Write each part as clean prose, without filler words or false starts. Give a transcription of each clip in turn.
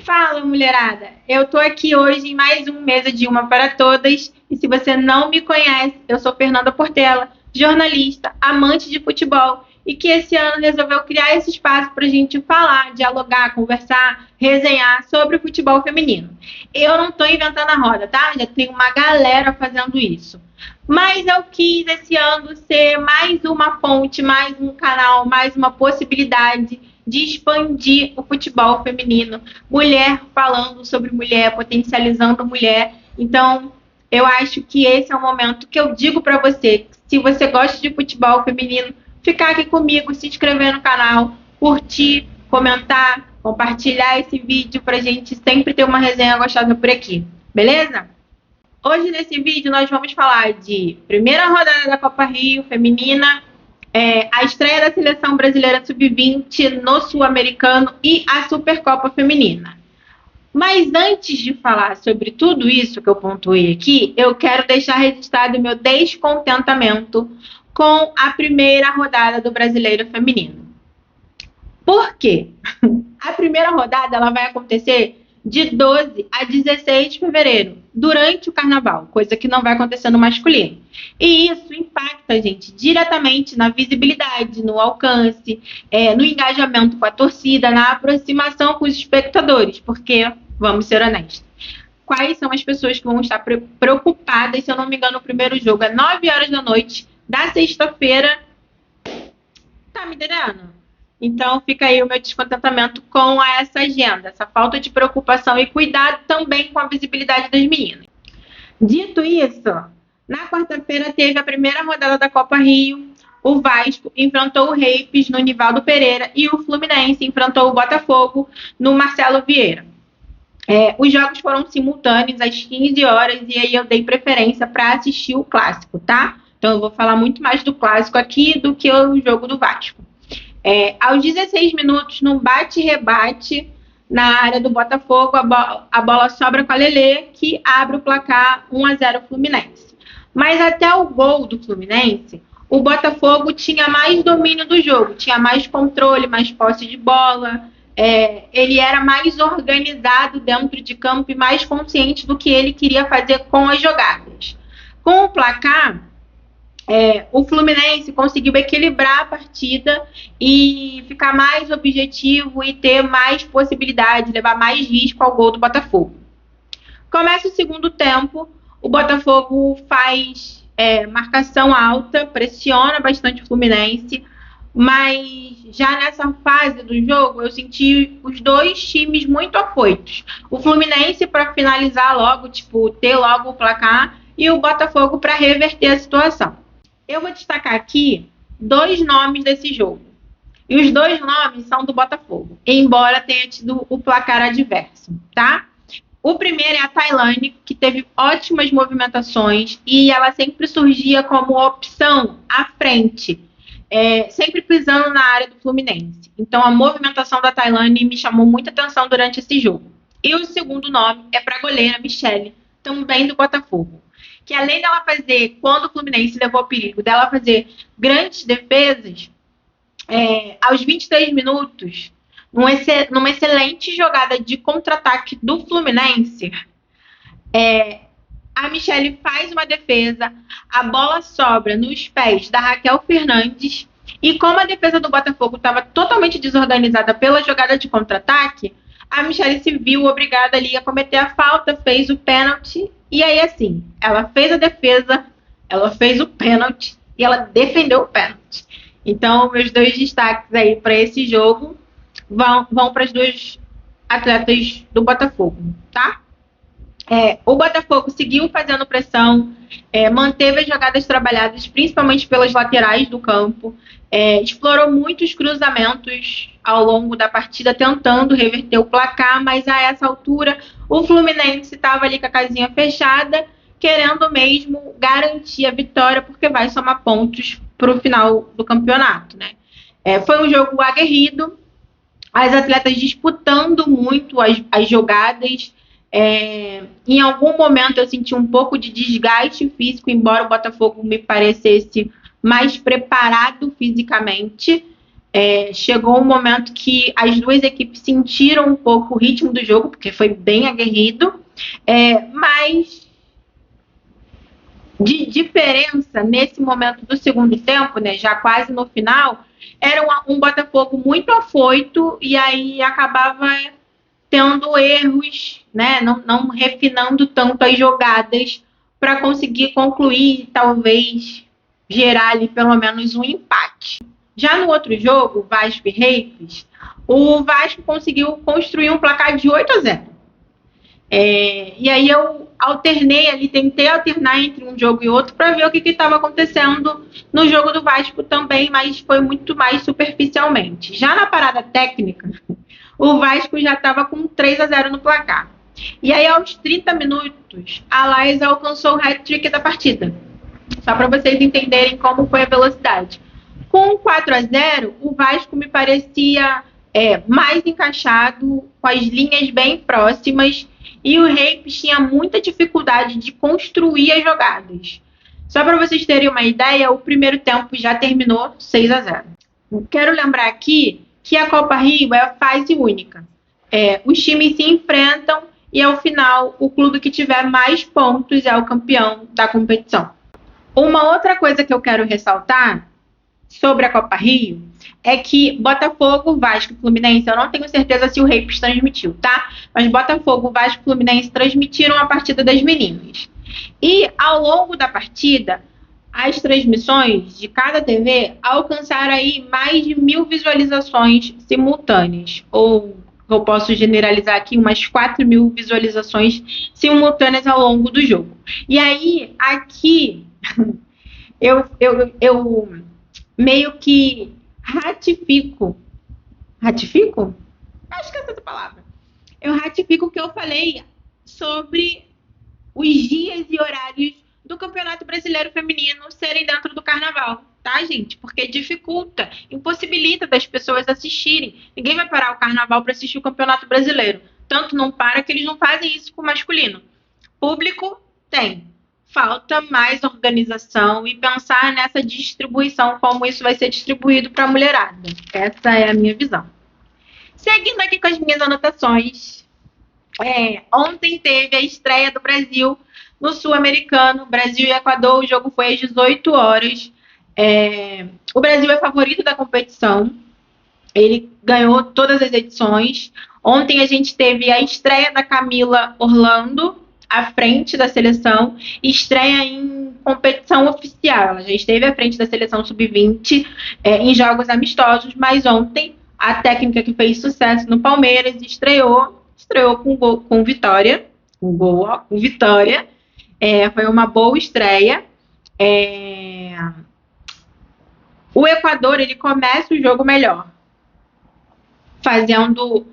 Fala, mulherada! Eu tô aqui hoje em mais um Mesa de Uma para Todas. E se você não me conhece, eu sou Fernanda Portela, jornalista, amante de futebol e que esse ano resolveu criar esse espaço para a gente falar, dialogar, conversar, resenhar sobre o futebol feminino. Eu não tô inventando a roda, tá? Já tem uma galera fazendo isso. Mas eu quis esse ano ser mais uma fonte, mais um canal, mais uma possibilidade de expandir o futebol feminino, mulher falando sobre mulher, potencializando mulher. Então, eu acho que esse é o momento que eu digo para você, se você gosta de futebol feminino, ficar aqui comigo, se inscrever no canal, curtir, comentar, compartilhar esse vídeo para a gente sempre ter uma resenha gostosa por aqui, beleza? Hoje nesse vídeo nós vamos falar de primeira rodada da Copa Rio feminina, a estreia da seleção brasileira sub-20 no Sul-Americano e a Supercopa Feminina. Mas antes de falar sobre tudo isso que eu pontuei aqui, eu quero deixar registrado o meu descontentamento com a primeira rodada do Brasileiro Feminino. Por quê? A primeira rodada ela vai acontecer de 12 a 16 de fevereiro, durante o carnaval, coisa que não vai acontecer no masculino. E isso impacta, gente, diretamente na visibilidade, no alcance, no engajamento com a torcida, na aproximação com os espectadores, porque, vamos ser honestos, quais são as pessoas que vão estar preocupadas, se eu não me engano, o primeiro jogo é 9 horas da noite da sexta-feira. Tá me entendendo? Então, fica aí o meu descontentamento com essa agenda, essa falta de preocupação e cuidado também com a visibilidade das meninas. Dito isso, na quarta-feira teve a primeira rodada da Copa Rio. O Vasco enfrentou o Reipes no Nivaldo Pereira e o Fluminense enfrentou o Botafogo no Marcelo Vieira. Os jogos foram simultâneos às 15 horas e aí eu dei preferência para assistir o clássico, tá? Então, eu vou falar muito mais do clássico aqui do que o jogo do Vasco. Aos 16 minutos, num bate-rebate na área do Botafogo, a bola sobra com a Lelê, que abre o placar 1-0 Fluminense. Mas até o gol do Fluminense, o Botafogo tinha mais domínio do jogo, tinha mais controle, mais posse de bola, ele era mais organizado dentro de campo e mais consciente do que ele queria fazer com as jogadas. Com o placar, o Fluminense conseguiu equilibrar a partida e ficar mais objetivo e ter mais possibilidade, levar mais risco ao gol do Botafogo. Começa o segundo tempo, o Botafogo faz marcação alta, pressiona bastante o Fluminense, mas já nessa fase do jogo eu senti os dois times muito afoitos. O Fluminense para finalizar logo, ter logo o placar, e o Botafogo para reverter a situação. Eu vou destacar aqui dois nomes desse jogo. E os dois nomes são do Botafogo, embora tenha tido o placar adverso, tá? O primeiro é a Tailane, que teve ótimas movimentações e ela sempre surgia como opção à frente, sempre pisando na área do Fluminense. Então, a movimentação da Tailane me chamou muita atenção durante esse jogo. E o segundo nome é para a goleira Michele, também do Botafogo, que além dela fazer, quando o Fluminense levou ao perigo, dela fazer grandes defesas, aos 23 minutos, numa excelente jogada de contra-ataque do Fluminense, a Michele faz uma defesa, a bola sobra nos pés da Raquel Fernandes, e como a defesa do Botafogo estava totalmente desorganizada pela jogada de contra-ataque, a Michele se viu obrigada ali a cometer a falta, fez o pênalti. E aí, assim, ela fez a defesa, ela fez o pênalti e ela defendeu o pênalti. Então, meus dois destaques aí para esse jogo vão para as duas atletas do Botafogo, tá? O Botafogo seguiu fazendo pressão, manteve as jogadas trabalhadas, principalmente pelas laterais do campo, explorou muitos cruzamentos ao longo da partida, tentando reverter o placar, mas a essa altura o Fluminense estava ali com a casinha fechada, querendo mesmo garantir a vitória, porque vai somar pontos para o final do campeonato, né? Foi um jogo aguerrido, as atletas disputando muito as jogadas. Em algum momento eu senti um pouco de desgaste físico, embora o Botafogo me parecesse mais preparado fisicamente. Chegou um momento que as duas equipes sentiram um pouco o ritmo do jogo, porque foi bem aguerrido, mas de diferença nesse momento do segundo tempo, né, já quase no final, era um Botafogo muito afoito e aí acabava tendo erros, né, não refinando tanto as jogadas para conseguir concluir, talvez gerar ali pelo menos um empate. Já no outro jogo, Vasco e Reis, o Vasco conseguiu construir um placar de 8-0. E aí eu alternei ali, tentei alternar entre um jogo e outro para ver o que estava acontecendo no jogo do Vasco também, mas foi muito mais superficialmente. Já na parada técnica, o Vasco já estava com 3-0 no placar. E aí, aos 30 minutos, a Laís alcançou o hat-trick da partida. Só para vocês entenderem como foi a velocidade. Com 4-0, o Vasco me parecia mais encaixado, com as linhas bem próximas, e o Reis tinha muita dificuldade de construir as jogadas. Só para vocês terem uma ideia, o primeiro tempo já terminou 6-0. Quero lembrar aqui que a Copa Rio é a fase única. Os times se enfrentam e, ao final, o clube que tiver mais pontos é o campeão da competição. Uma outra coisa que eu quero ressaltar sobre a Copa Rio é que Botafogo, Vasco e Fluminense, eu não tenho certeza se o Reis transmitiu, tá? Mas Botafogo, Vasco e Fluminense transmitiram a partida das meninas. E, ao longo da partida, as transmissões de cada TV alcançaram aí mais de 1.000 visualizações simultâneas. Ou, eu posso generalizar aqui, umas 4.000 visualizações simultâneas ao longo do jogo. E aí, aqui, eu meio que ratifico? Acho que é essa palavra. Eu ratifico o que eu falei sobre os dias e horários do Campeonato Brasileiro Feminino serem dentro do Carnaval, tá, gente? Porque dificulta, impossibilita das pessoas assistirem. Ninguém vai parar o Carnaval para assistir o Campeonato Brasileiro. Tanto não para que eles não fazem isso com o masculino. Público tem. Falta mais organização e pensar nessa distribuição, como isso vai ser distribuído para a mulherada. Essa é a minha visão. Seguindo aqui com as minhas anotações, ontem teve a estreia do Brasil no Sul-Americano, Brasil e Equador. O jogo foi às 18 horas. O Brasil é favorito da competição. Ele ganhou todas as edições. Ontem a gente teve a estreia da Camila Orlando à frente da seleção, estreia em competição oficial. Ela já esteve à frente da seleção sub-20 em jogos amistosos, mas ontem a técnica que fez sucesso no Palmeiras estreou com vitória. Com vitória. Foi uma boa estreia. O Equador, ele começa o jogo melhor, fazendo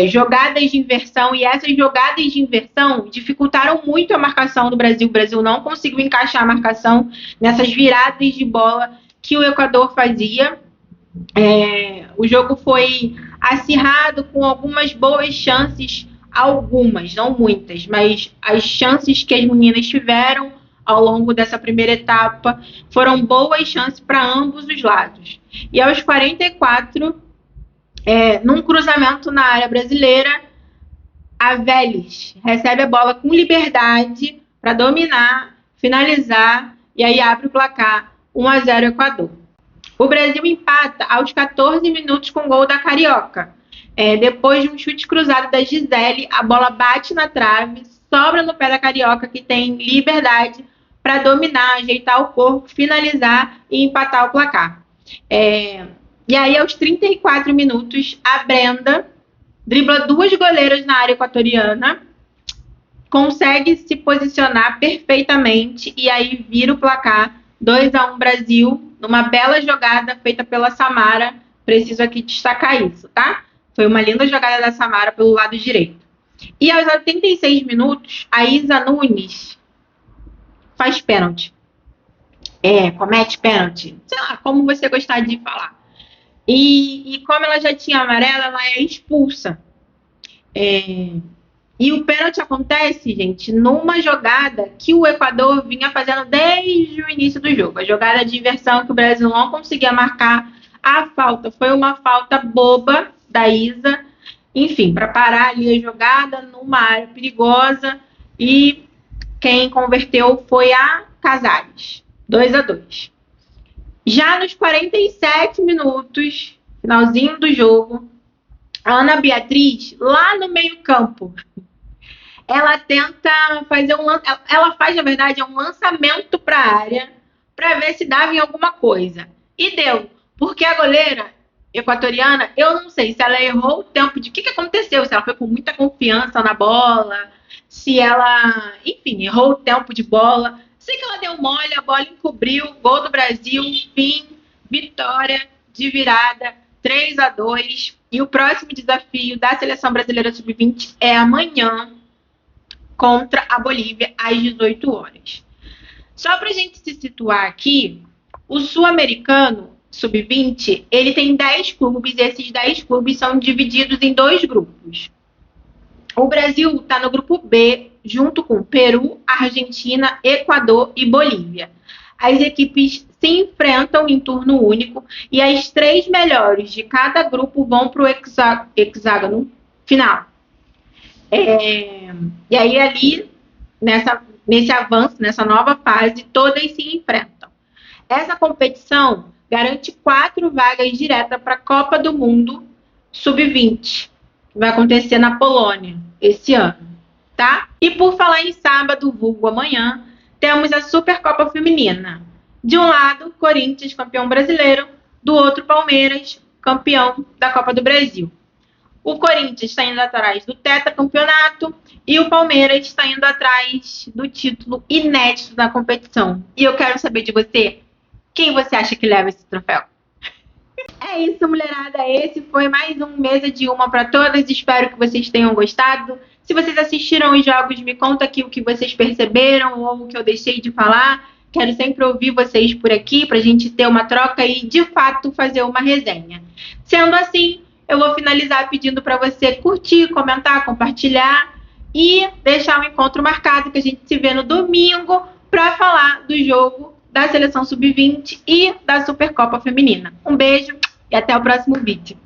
jogadas de inversão, e essas jogadas de inversão dificultaram muito a marcação do Brasil. O Brasil não conseguiu encaixar a marcação nessas viradas de bola que o Equador fazia. O jogo foi acirrado, com algumas boas chances, algumas, não muitas, mas as chances que as meninas tiveram ao longo dessa primeira etapa foram boas chances para ambos os lados. E aos 44, num cruzamento na área brasileira, a Vélez recebe a bola com liberdade para dominar, finalizar, e aí abre o placar 1-0 Equador. O Brasil empata aos 14 minutos com gol da Carioca. Depois de um chute cruzado da Gisele, a bola bate na trave, sobra no pé da Carioca, que tem liberdade para dominar, ajeitar o corpo, finalizar e empatar o placar. E aí, aos 34 minutos, a Brenda dribla duas goleiras na área equatoriana, consegue se posicionar perfeitamente e aí vira o placar 2-1 Brasil, numa bela jogada feita pela Samara. Preciso aqui destacar isso, tá? Foi uma linda jogada da Samara pelo lado direito. E aos 86 minutos, a Isa Nunes faz pênalti. Comete pênalti. Sei lá, como você gostar de falar. E como ela já tinha amarela, ela é expulsa. E o pênalti acontece, gente, numa jogada que o Equador vinha fazendo desde o início do jogo. A jogada de inversão que o Brasil não conseguia marcar A falta foi uma falta boba da Isa, enfim, para parar ali a jogada numa área perigosa, e quem converteu foi a Casares, 2-2. Já nos 47 minutos, finalzinho do jogo, a Ana Beatriz, lá no meio-campo, ela tenta fazer ela faz, na verdade, um lançamento para a área para ver se dava em alguma coisa. E deu, porque a goleira equatoriana, eu não sei se ela errou o tempo de o que aconteceu, se ela foi com muita confiança na bola, se ela, enfim, errou o tempo de bola. Sei que ela deu mole, a bola encobriu, gol do Brasil, fim, vitória de virada, 3-2. E o próximo desafio da Seleção Brasileira Sub-20 é amanhã, contra a Bolívia, às 18 horas. Só para a gente se situar aqui, o Sul-Americano Sub-20, ele tem 10 clubes, e esses 10 clubes são divididos em 2 grupos. O Brasil está no grupo B, junto com Peru, Argentina, Equador e Bolívia. As equipes se enfrentam em turno único e as 3 melhores de cada grupo vão para o hexágono final. E aí ali, nesse avanço, nessa nova fase, todas se enfrentam. Essa competição garante 4 vagas diretas para a Copa do Mundo Sub-20, que vai acontecer na Polônia esse ano, tá? E por falar em sábado, vulgo amanhã, temos a Supercopa Feminina. De um lado, Corinthians, campeão brasileiro, do outro, Palmeiras, campeão da Copa do Brasil. O Corinthians está indo atrás do tetracampeonato e o Palmeiras está indo atrás do título inédito da competição. E eu quero saber de você, quem você acha que leva esse troféu? É isso, mulherada. Esse foi mais um Mesa de Uma para Todas. Espero que vocês tenham gostado. Se vocês assistiram os jogos, me conta aqui o que vocês perceberam ou o que eu deixei de falar. Quero sempre ouvir vocês por aqui para a gente ter uma troca e, de fato, fazer uma resenha. Sendo assim, eu vou finalizar pedindo para você curtir, comentar, compartilhar e deixar um encontro marcado, que a gente se vê no domingo para falar do jogo da Seleção Sub-20 e da Supercopa Feminina. Um beijo e até o próximo vídeo.